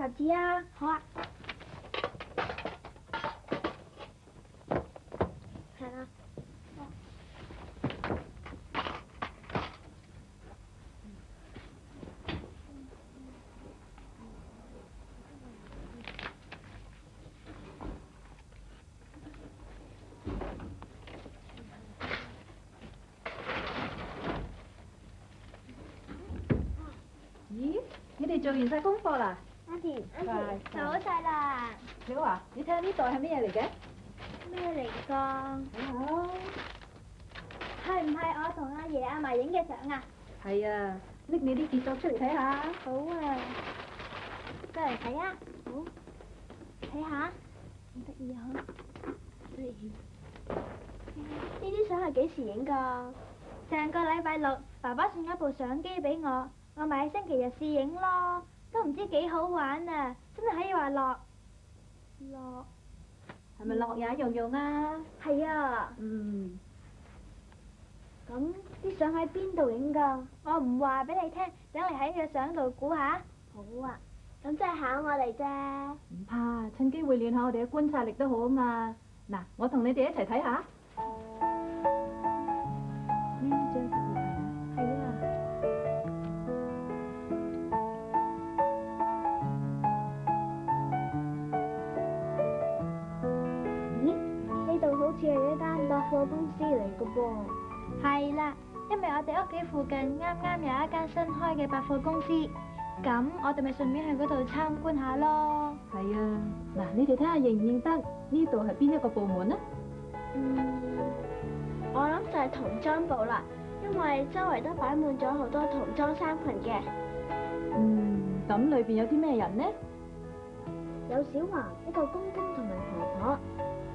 雜誌啊？好啊。係啦。咦？你哋做完晒功課啦？阿田，做好晒啦。小華，你睇下呢袋係咩嘢嚟嘅？咩嚟㗎？哦，係唔係我同阿爺阿嫲影嘅相啊？係啊，拎你啲傑作出嚟睇下。好啊，過嚟睇啊！好，睇下，好得意啊！呢啲相係幾時影㗎？上個禮拜六，爸爸送咗部相機俾我，我咪喺星期日試影咯，都唔知幾好玩啊！真係可以話樂。係咪樂也融融啊？係啊。嗯。咁啲相喺邊度影㗎？我唔話俾你聽，等你喺個相度估下。好啊，咁即係考我嚟啫。唔怕，趁機會練下我哋嘅觀察力都好啊嘛。嗱，我同你哋一齊睇下。呢張圖係啊。咦？呢度好似係一間百貨公司嚟㗎噃。係啦，因為我哋屋企附近啱啱有一間新開嘅百貨公司，咁我哋咪順便去嗰度參觀下咯。係啊，嗱，你哋睇下認唔認得呢度係邊一個部門啊？我諗就係童裝部啦，因為周圍都擺滿咗好多童裝衫裙嘅。咁裏邊有啲咩人呢？有小華、一個公公同埋婆婆，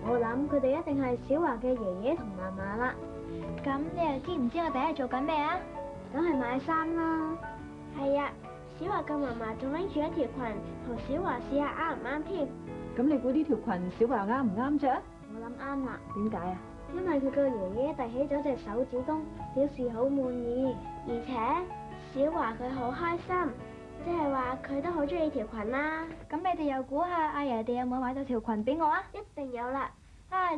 我諗佢哋一定係小華嘅爺爺同嫲嫲啦。咁你又知唔知我哋喺度做緊咩啊？梗係買衫啦。係啊，小華嘅嫲嫲仲拎住一條裙，同小華試下啱唔啱添。咁你估呢條裙小華啱唔啱着？我諗啱啦。點解啊？因為佢個爺爺遞起咗隻手指公，表示好滿意，而且小華佢好開心，即係話佢都好中意條裙啦。咁你哋又估下阿爺哋有冇買到條裙俾我啊？一定有啦。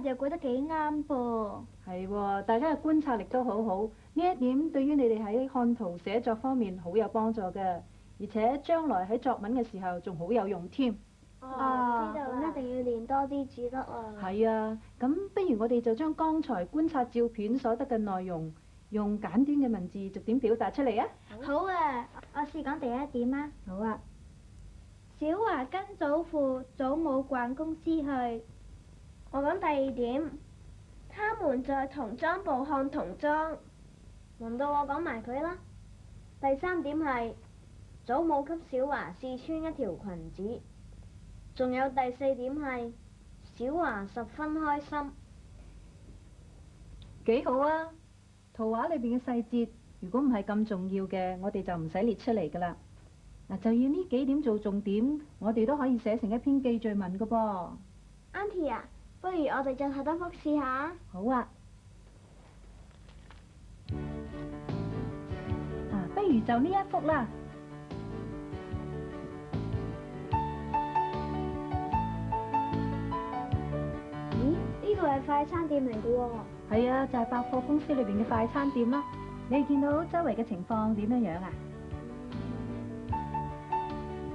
又估得幾啱噃。係喎，大家嘅觀察力都好好，呢一點對於你哋喺看圖寫作方面好有幫助嘅，而且將來喺作文嘅時候仲好有用添。知道啦。咁一定要練多啲至得啊。係啊，咁不如我哋就將剛才觀察照片所得嘅內容，用簡短嘅文字逐點表達出嚟啊！好啊，我試講第一點啊。好啊。小華跟祖父、祖母逛公司去。我講第二點，他們在童裝部看童裝。輪到我講埋佢啦。第三點係祖母給小華試穿一條裙子。仲有第四點係小華十分開心。幾好啊！圖畫裏邊嘅細節，如果唔係咁重要嘅，我哋就唔使列出嚟噶啦。嗱，就要呢幾點做重點，我哋都可以寫成一篇記敘文噶噃。Auntie 啊，不如我哋再睇多幅試下。好啊。不如就呢一幅啦。咦？呢度係快餐店嚟嘅喎。係啊，就係百貨公司裏邊嘅快餐店啦。你見到周圍嘅情況點樣樣啊？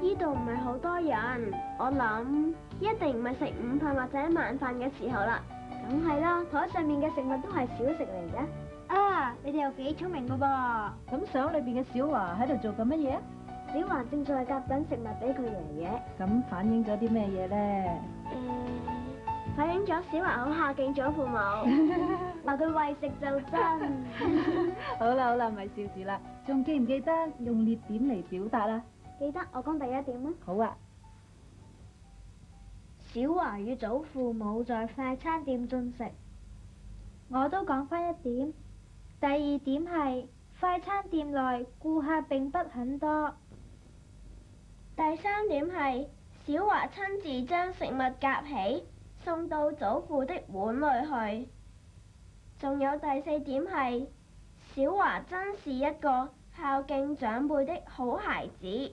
呢度唔係好多人，我諗一定唔係食午飯或者晚飯嘅時候啦。梗係啦，台上面嘅食物都係小食嚟嘅。啊，你哋又幾聰明㗎噃！咁相裏邊嘅小華喺度做緊乜嘢啊？小華正在夾緊食物俾佢爺爺。咁反映咗啲咩嘢咧？反映咗小華好孝敬祖父母，話佢為食就真。好啦好啦，唔係笑住啦，仲記唔記得用列點嚟表達啊？記得，我講第一點啦。好啊。小華與祖父母在快餐店進食。我都講返一點。第二點係快餐店內顧客並不很多。第三點係小華親自將食物夾起，送到祖父的碗裏去。仲有第四點係小華真是一個孝敬長輩的好孩子。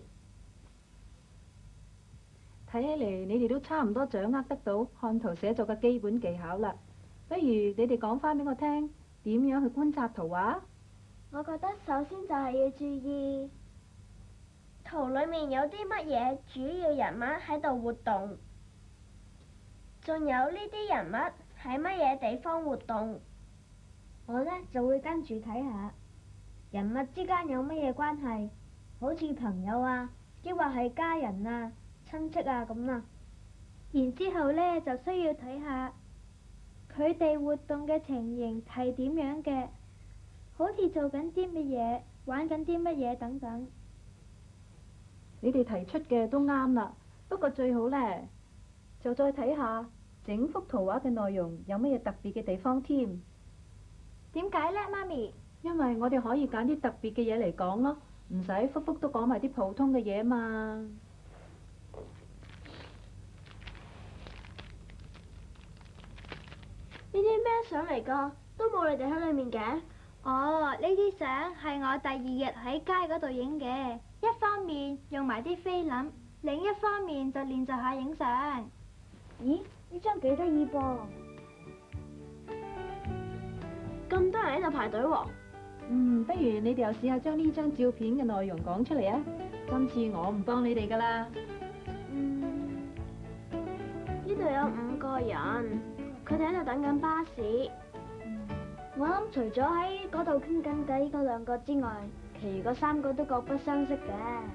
睇起嚟你哋都差唔多掌握得到看圖寫作嘅基本技巧啦。不如你哋講翻俾我聽，點樣去觀察圖畫？我覺得首先就係要注意圖裏面有啲乜嘢主要人物喺度活動，仲有呢啲人物喺乜嘢地方活動。我呢就會跟住睇下人物之間有乜嘢關係，好似朋友啊，抑或係家人啊、親戚啊咁啊。然之後呢，就需要睇下佢哋活動嘅情形係點樣嘅，好似做緊啲乜嘢、玩緊啲乜嘢等等。你哋提出嘅都啱啦，不過最好呢，就再睇下整幅圖畫嘅內容有乜嘢特別嘅地方添。點解呢，媽咪？因為我哋可以揀啲特別嘅嘢嚟講咯，唔使幅幅都講埋啲普通嘅嘢嘛。呢啲咩相嚟㗎？都冇你哋喺裏面嘅。哦，呢啲相係我第二日喺街嗰度影嘅，一方面用埋啲菲林，另一方面就練習下影相。咦？呢張幾得意噃！咁多人喺度排隊喎。不如你哋又試下將呢張照片嘅內容講出嚟啊！今次我唔幫你哋㗎啦。呢度有5個人，佢哋喺度等緊巴士。我諗除咗喺嗰度傾緊偈嗰2個之外，其餘嗰3個都各不相識嘅。呢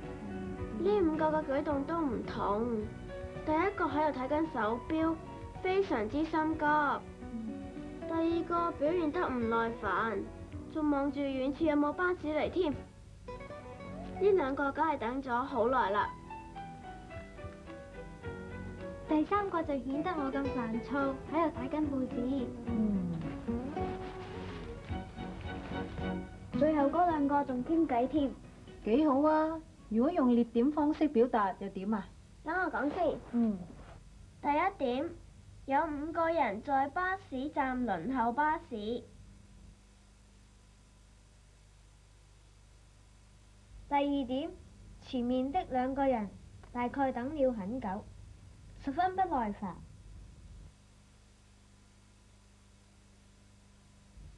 5個嘅舉動都唔同。第一個喺度睇緊手錶，非常之心急。第二個表現得唔耐煩，仲望住遠處有冇巴士嚟添。呢2個梗係等咗好耐啦。第3個就顯得我咁煩躁，喺度睇緊報紙。最後嗰2個仲傾偈添。幾好啊！如果用列點方式表達又點啊？等我講先。第一點，有5個人在巴士站輪候巴士。第2點，前面的2個人大概等了很久，十分不耐煩。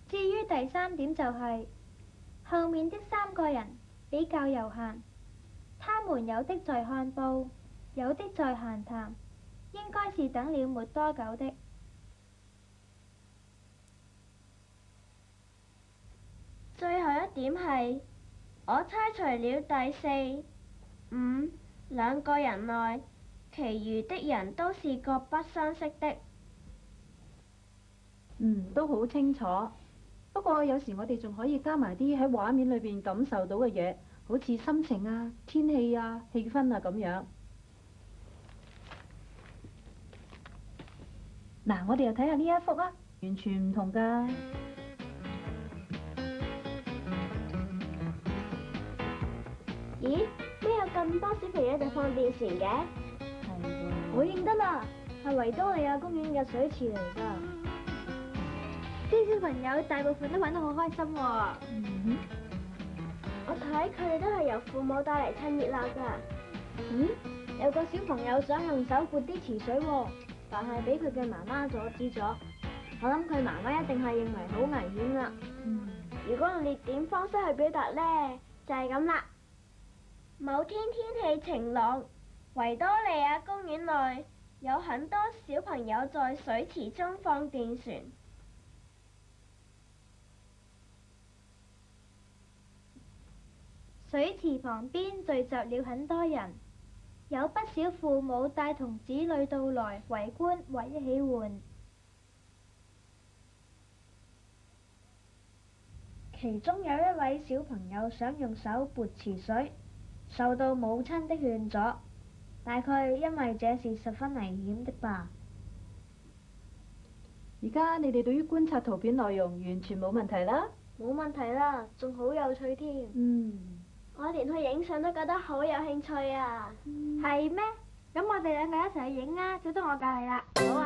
至於第3點就係，後面的3個人比較悠閒，他們有的在看報，有的在閒談，應該是等了沒多久的。最後一點係，我猜除了第4、5、2個人內，其餘的人都是各不相識的。都好清楚。不過有時我哋仲可以加埋啲喺畫面裏邊感受到嘅嘢，好似心情啊、天氣啊、氣氛啊咁樣。嗱，我哋又睇下呢一幅啊，完全唔同㗎。咦？咩有咁多小朋友喺度放電船嘅？係喎。我認得啦，係維多利亞公園嘅水池嚟㗎。啲小朋友大部分都玩得好開心喎。我睇佢哋都係由父母帶嚟趁熱鬧㗎。有個小朋友想用手撥啲池水喎，但係俾佢嘅媽媽阻止咗。我諗佢媽媽一定係認為好危險啦。如果用列點方式去表達呢，就係咁啦。某天天氣晴朗，維多利亞公園內有很多小朋友在水池中放電船。水池旁邊聚集了很多人，有不少父母帶同子女到來圍觀或一起玩。其中有一位小朋友想用手撥池水，受到母親的勸阻，大概因為這是十分危險的吧。而家你哋對於觀察圖片內容完全冇問題啦？冇問題啦，仲好有趣添。我連去影相都覺得好有興趣啊！係咩？咁我哋2個一齊去影啊！最多我教你啦。好啊。